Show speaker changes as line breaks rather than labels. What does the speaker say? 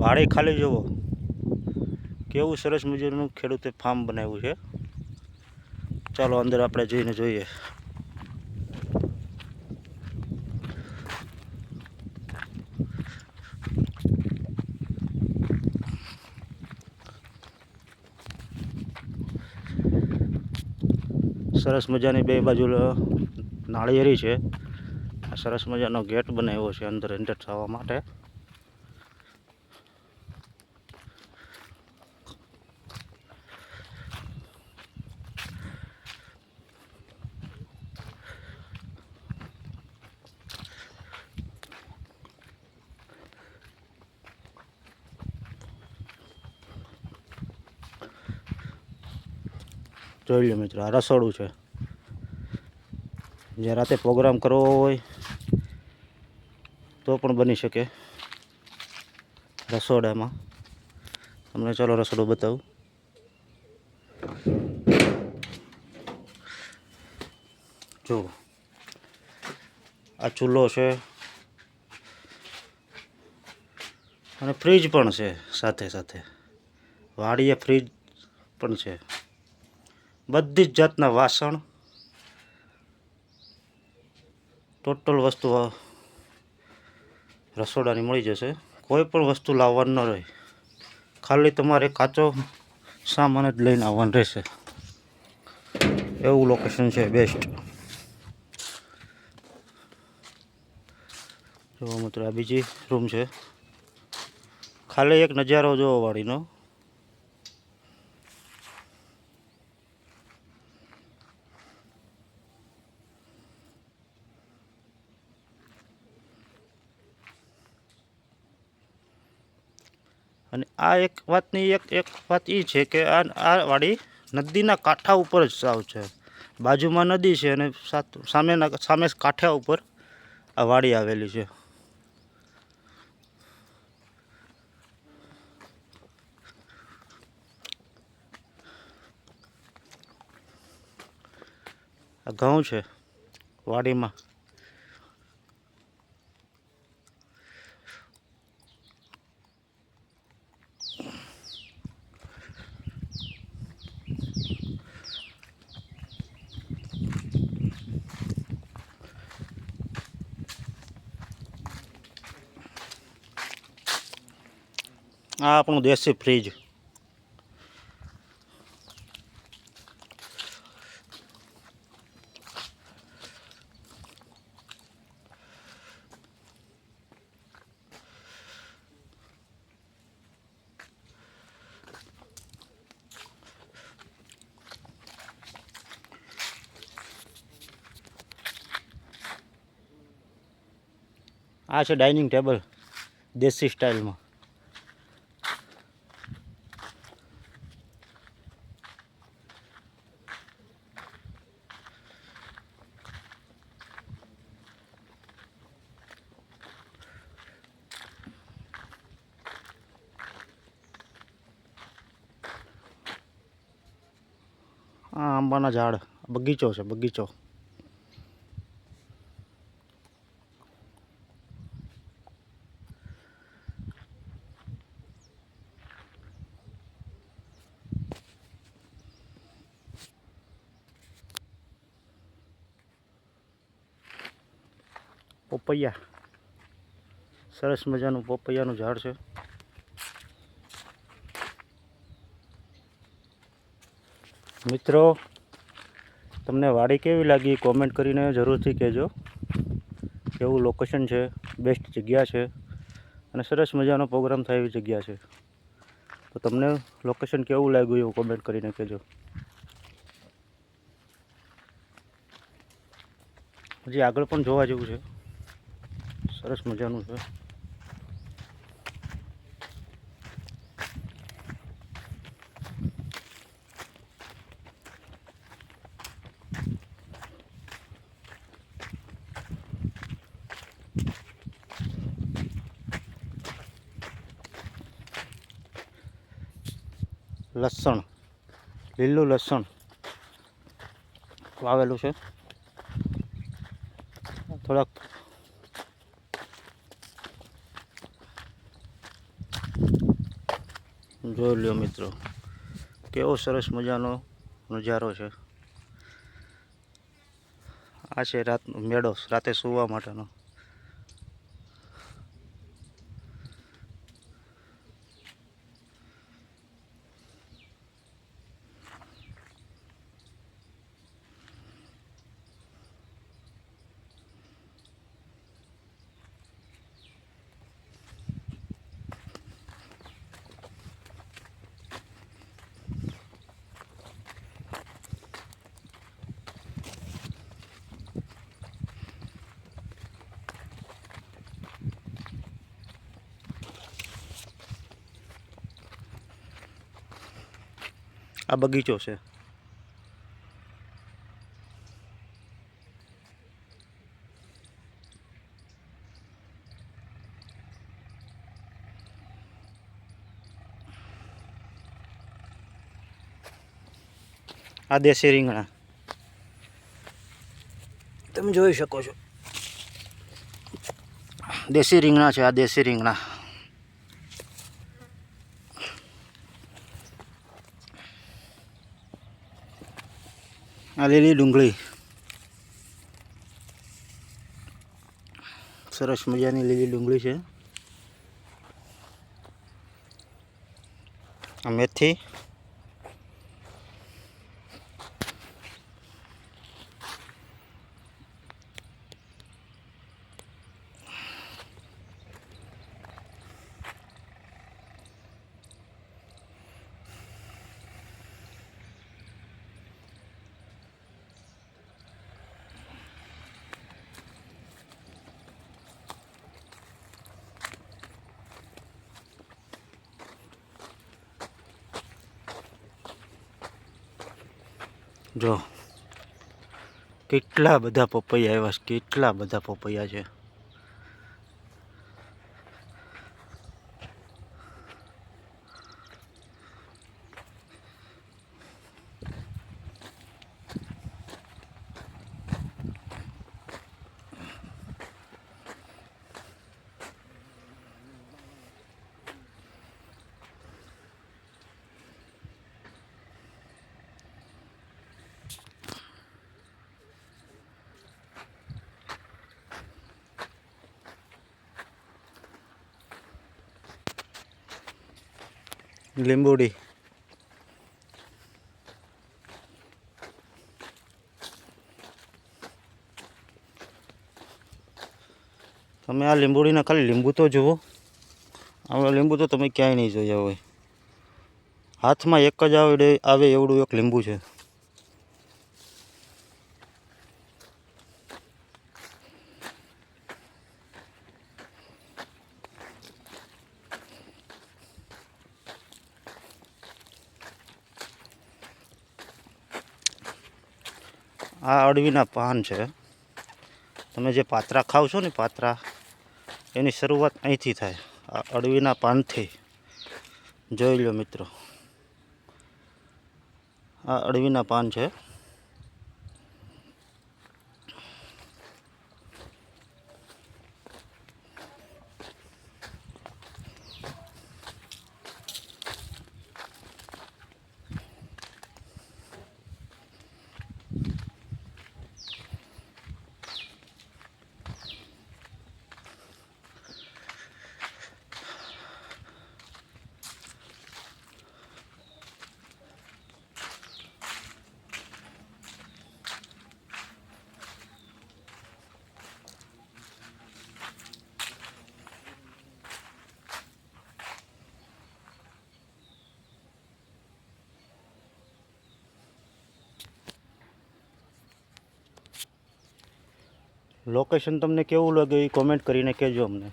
વાડી ખાલી જુઓ કેવું સરસ મજાનું ખેડૂતે ફાર્મ બનાવ્યું છે। ચાલો અંદર આપણે જઈને જોઈએ। સરસ મજાની બે બાજુ નાળિયેરી છે। આ સરસ મજાનો ગેટ બનાવ્યો છે અંદર એન્ટર થવા માટે। જોઈ લો મિત્રો, આ રસોડું છે। જે રાતે પ્રોગ્રામ કરવો હોય તો પણ બની શકે રસોડામાં। તમને ચાલો રસોડું બતાવું। જો આ ચૂલો છે અને ફ્રીજ પણ છે સાથે સાથે। વાડીએ ફ્રીજ પણ છે। બધી જ જાતના વાસણ ટોટલ વસ્તુ રસોડાની મળી જશે। કોઈ પણ વસ્તુ લાવવાનું ન રહે, ખાલી તમારે કાચો સામાન જ લઈને આવવાનું રહેશે। એવું લોકેશન છે બેસ્ટ। જો મિત્રો આ બીજી રૂમ છે, ખાલી એક નજારો જોવો વાડીનો। અને આ એક વાતની એક વાત એ છે કે આ વાડી નદીના કાંઠા ઉપર જ સાવ છે। બાજુમાં નદી છે અને સામે કાંઠા ઉપર આ વાડી આવેલી છે। આ ઘઉં છે વાડીમાં। આ આપણું દેશી ફ્રીજ। આ છે ડાઇનિંગ ટેબલ દેશી સ્ટાઇલમાં। આ આંબાના ઝાડ, બગીચો છે બગીચો। પોપૈયા, સરસ મજાનું પોપૈયાનું ઝાડ છે। મિત્રો, તમને વાડી કેવી લાગી કોમેન્ટ કરીને જરૂરથી કહેજો। કેવું લોકેશન છે, બેસ્ટ જગ્યા છે અને સરસ મજાનો પ્રોગ્રામ થાય એવી જગ્યા છે। તો તમને લોકેશન કેવું લાગ્યું એવું કોમેન્ટ કરીને કહેજો। હજી આગળ પણ જોવા જેવું છે, સરસ મજાનું છે। લસણ, લીલું લસણ વાવેલું છે। થોડાક જોઈ લ્યો મિત્રો, કેવો સરસ મજાનો નજારો છે. આ છે રાતનો મેળો, રાતે સૂવા માટેનો. આ બગીચો છે. આ દેશી રીંગણા તમે જોઈ શકો છો. દેશી રીંગણા છે, આ દેશી રીંગણા. આ લીલી ડુંગળી, સરસ મજાની લીલી ડુંગળી છે. આ મેથી, જો કેટલા બધા પપૈયા આવ્યા છે, કેટલા બધા પપૈયા છે. લીંબુડી, તમે આ લીંબુડીના ખાલી લીંબુ તો જુઓ. આવા લીંબુ તો તમે ક્યાંય નહીં જોયા હોય. હાથમાં એક જ આવે એવડું એક લીંબુ છે. આ અળવીના પાન છે. તમે જે પાત્રા ખાવ છો ને, પાત્રા, એની શરૂઆત અહીંથી થાય, આ અળવીના પાનથી. જોઈ લો મિત્રો, આ અળવીના પાન છે. લોકેશન તમને કેવું લાગે એ કોમેન્ટ કરીને કહેજો અમને.